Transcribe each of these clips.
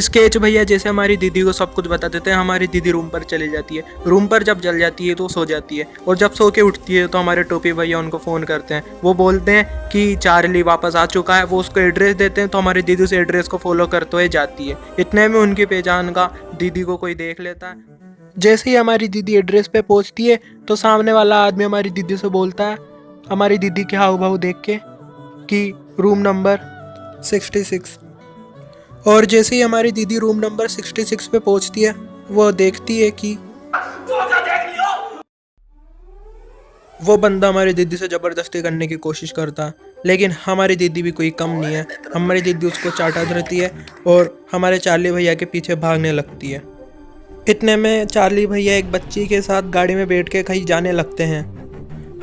Sketch भैया जैसे हमारी दीदी को सब कुछ बता देते हैं। हमारी दीदी रूम पर चली जाती है। रूम पर जब जल जाती है तो सो जाती है, और जब सो के उठती है तो हमारे टोपी भैया उनको फ़ोन करते हैं। वो बोलते हैं कि चार्ली वापस आ चुका है। वो उसको एड्रेस देते हैं, तो हमारी दीदी उस एड्रेस को फॉलो करते हुए जाती है। इतने में उनकी पहचान का दीदी को कोई देख लेता है। जैसे ही हमारी दीदी एड्रेस पे पहुंचती है तो सामने वाला आदमी हमारी दीदी से बोलता है, हमारी दीदी के हाव भाव देख के, कि रूम नंबर 66। और जैसे ही हमारी दीदी रूम नंबर 66 पे पहुंचती है, वो देखती है कि वो बंदा हमारी दीदी से ज़बरदस्ती करने की कोशिश करता है। लेकिन हमारी दीदी भी कोई कम नहीं है। हमारी दीदी उसको चाटा देती है और हमारे चार्ली भैया के पीछे भागने लगती है। इतने में चार्ली भैया एक बच्ची के साथ गाड़ी में बैठ के कहीं जाने लगते हैं।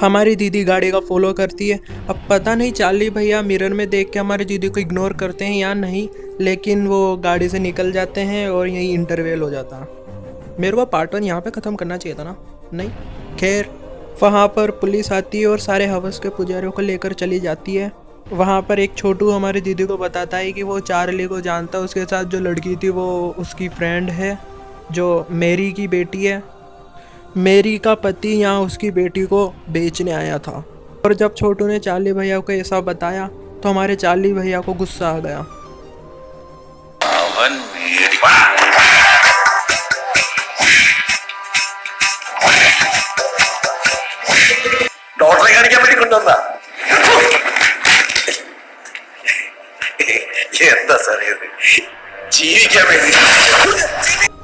हमारी दीदी गाड़ी का फॉलो करती है। अब पता नहीं चार्ली भैया मिरर में देख के हमारी दीदी को इग्नोर करते हैं या नहीं, लेकिन वो गाड़ी से निकल जाते हैं और यहीं इंटरवेल हो जाता है। मेरे को पार्ट 1 यहाँ पे ख़त्म करना चाहिए था ना। नहीं, खैर वहाँ पर पुलिस आती है और सारे हवस के पुजारियों को लेकर चली जाती है। वहाँ पर एक छोटू हमारी दीदी को बताता है कि वो चार्ली को जानता है। उसके साथ जो लड़की थी वो उसकी फ्रेंड है, जो मेरी की बेटी है। मेरी का पति यहाँ उसकी बेटी को बेचने आया था। और जब छोटू ने चार्ली भैया को ऐसा बताया तो हमारे चार्ली भैया को गुस्सा आ गया।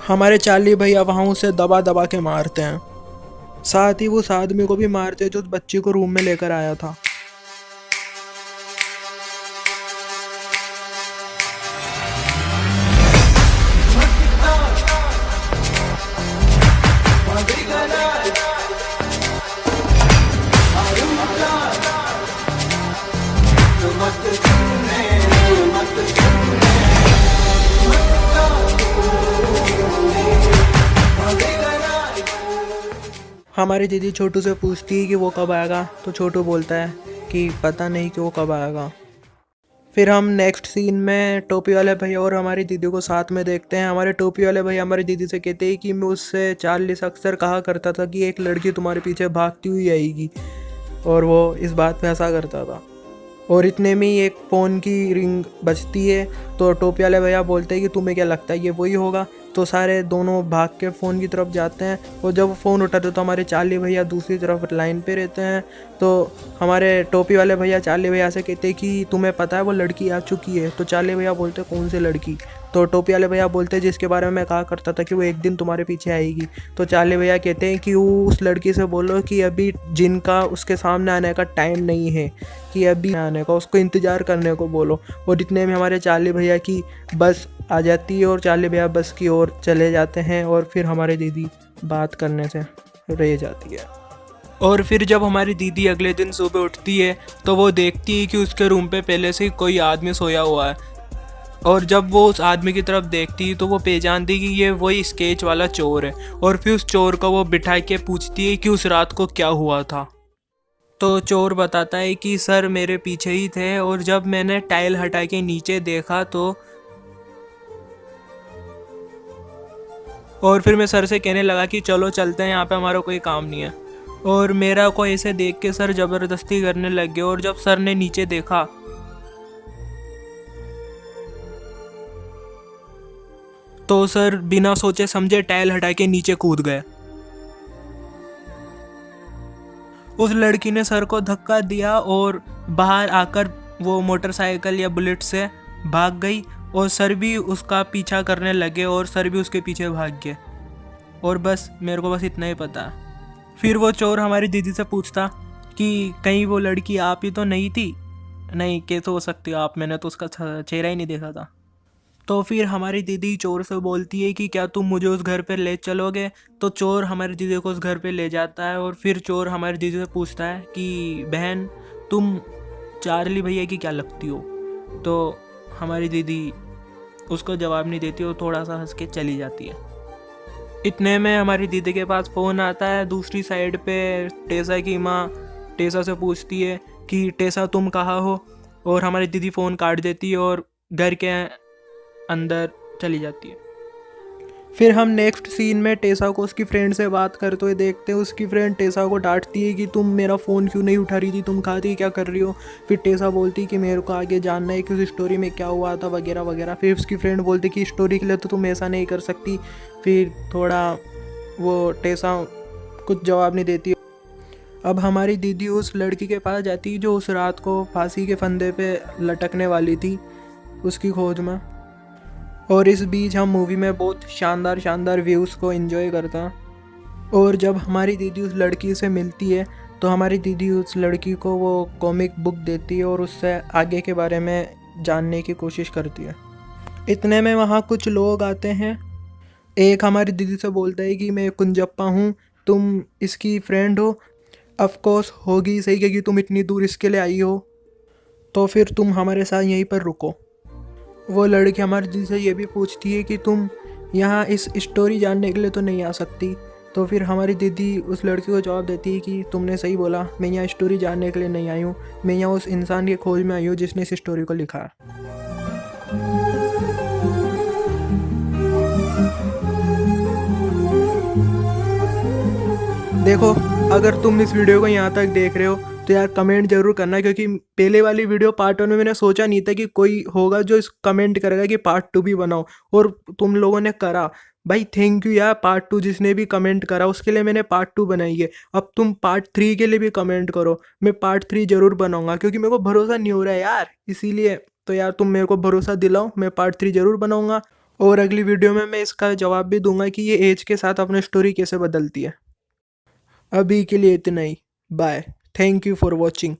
हमारे चार्ली भैया वहाँ उसे दबा दबा के मारते हैं। साथ ही वो उस आदमी को भी मारते हैं जो उस बच्ची को रूम में लेकर आया था। हमारी दीदी छोटू से पूछती है कि वो कब आएगा, तो छोटू बोलता है कि पता नहीं कि वो कब आएगा। फिर हम नेक्स्ट सीन में टोपी वाले भैया और हमारी दीदी को साथ में देखते हैं। हमारे टोपी वाले भैया हमारी दीदी से कहते हैं कि मैं उससे चार्लिस अक्सर कहा करता था कि एक लड़की तुम्हारे पीछे भागती हुई आएगी, और वो इस बात पे हंसा करता था। और इतने में ही एक फ़ोन की रिंग बजती है, तो टोपी वाले भैया बोलते हैं कि तुम्हें क्या लगता है ये वही होगा। तो सारे दोनों भाग के फ़ोन की तरफ जाते हैं, और जब वो फ़ोन उठाते तो हमारे चार्ली भैया दूसरी तरफ लाइन पे रहते हैं। तो हमारे टोपी वाले भैया चार्ली भैया से कहते हैं कि तुम्हें पता है वो लड़की आ चुकी है। तो चार्ली भैया बोलते कौन सी लड़की। तो टोपी वाले भैया बोलते हैं जिसके बारे में मैं कहा करता था कि वो एक दिन तुम्हारे पीछे आएगी। तो चार्ली भैया कहते हैं कि वो उस लड़की से बोलो कि अभी जिनका उसके सामने आने का टाइम नहीं है, कि अभी आने का, उसको इंतज़ार करने को बोलो। और इतने में हमारे चार्ली भैया की बस आ जाती है और चार्ली भैया बस की ओर चले जाते हैं, और फिर हमारी दीदी बात करने से रह जाती है। और फिर जब हमारी दीदी अगले दिन सुबह उठती है तो वो देखती है कि उसके रूम पे पहले से कोई आदमी सोया हुआ है। और जब वो उस आदमी की तरफ देखती है तो वो पहचानती कि ये वही स्केच वाला चोर है। और फिर उस चोर को वो बिठा के पूछती है कि उस रात को क्या हुआ था। तो चोर बताता है कि सर मेरे पीछे ही थे, और जब मैंने टाइल हटा के नीचे देखा तो और फिर मैं सर से कहने लगा कि चलो चलते हैं, यहाँ पे हमारा कोई काम नहीं है। और मेरा को ऐसे देख के सर ज़बरदस्ती करने लग गए। और जब सर ने नीचे देखा तो सर बिना सोचे समझे टाइल हटा के नीचे कूद गए। उस लड़की ने सर को धक्का दिया और बाहर आकर वो मोटरसाइकिल या बुलेट से भाग गई, और सर भी उसका पीछा करने लगे और सर भी उसके पीछे भाग गए। और बस मेरे को बस इतना ही पता है। फिर वो चोर हमारी दीदी से पूछता कि कहीं वो लड़की आप ही तो नहीं थी। नहीं, कैसे हो सकती हो आप, मैंने तो उसका चेहरा ही नहीं देखा था। तो फिर हमारी दीदी चोर से बोलती है कि क्या तुम मुझे उस घर पर ले चलोगे। तो चोर हमारी दीदी को उस घर पे ले जाता है। और फिर चोर हमारी दीदी से पूछता है कि बहन तुम चार्ली भैया की क्या लगती हो। तो हमारी दीदी उसको जवाब नहीं देती और थोड़ा सा हंस के चली जाती है। इतने में हमारी दीदी के पास फ़ोन आता है। दूसरी साइड पे टेसा की माँ टेसा से पूछती है कि टेसा तुम कहाँ हो। और हमारी दीदी फ़ोन काट देती है और घर के अंदर चली जाती है। फिर हम नेक्स्ट सीन में टेसा को उसकी फ्रेंड से बात करते हुए देखते हैं। उसकी फ्रेंड टेसा को डांटती है कि तुम मेरा फ़ोन क्यों नहीं उठा रही थी, तुम कहाँ थी, क्या कर रही हो। फिर टेसा बोलती कि मेरे को आगे जानना है कि उस स्टोरी में क्या हुआ था वगैरह वगैरह। फिर उसकी फ्रेंड बोलती कि स्टोरी के लिए तो तुम ऐसा नहीं कर सकती। फिर थोड़ा वो टेसा कुछ जवाब नहीं देती। अब हमारी दीदी उस लड़की के पास जाती है जो उस रात को फांसी के फंदे पे लटकने वाली थी, उसकी खोज में। और इस बीच हम मूवी में बहुत शानदार शानदार व्यूज़ को एंजॉय करते हैं। और जब हमारी दीदी उस लड़की से मिलती है तो हमारी दीदी उस लड़की को वो कॉमिक बुक देती है और उससे आगे के बारे में जानने की कोशिश करती है। इतने में वहाँ कुछ लोग आते हैं। एक हमारी दीदी से बोलता है कि मैं कुंजप्पा हूँ, तुम इसकी फ्रेंड हो। ऑफ कोर्स होगी सही, क्योंकि तुम इतनी दूर इसके लिए आई हो, तो फिर तुम हमारे साथ यहीं पर रुको। वो लड़की हमारी दीदी से ये भी पूछती है कि तुम यहाँ इस स्टोरी जानने के लिए तो नहीं आ सकती। तो फिर हमारी दीदी उस लड़की को जवाब देती है कि तुमने सही बोला, मैं यहाँ स्टोरी जानने के लिए नहीं आई हूँ, मैं यहाँ उस इंसान की खोज में आई हूँ जिसने इस स्टोरी को लिखा है। देखो, अगर तुम इस वीडियो को यहाँ तक देख रहे हो तो यार कमेंट जरूर करना, क्योंकि पहले वाली वीडियो पार्ट 1 में मैंने सोचा नहीं था कि कोई होगा जो इस कमेंट करेगा कि पार्ट 2 भी बनाओ, और तुम लोगों ने करा। भाई थैंक यू यार, पार्ट 2 जिसने भी कमेंट करा उसके लिए मैंने पार्ट 2 बनाई है। अब तुम पार्ट 3 के लिए भी कमेंट करो, मैं पार्ट 3 जरूर बनाऊंगा, क्योंकि मेरे को भरोसा नहीं हो रहा है यार, इसीलिए। तो यार तुम मेरे को भरोसा दिलाओ, मैं पार्ट 3 जरूर बनाऊंगा। और अगली वीडियो में मैं इसका जवाब भी दूंगा कि ये एज के साथ अपनी स्टोरी कैसे बदलती है। अभी के लिए इतना ही, bye, thank you for watching.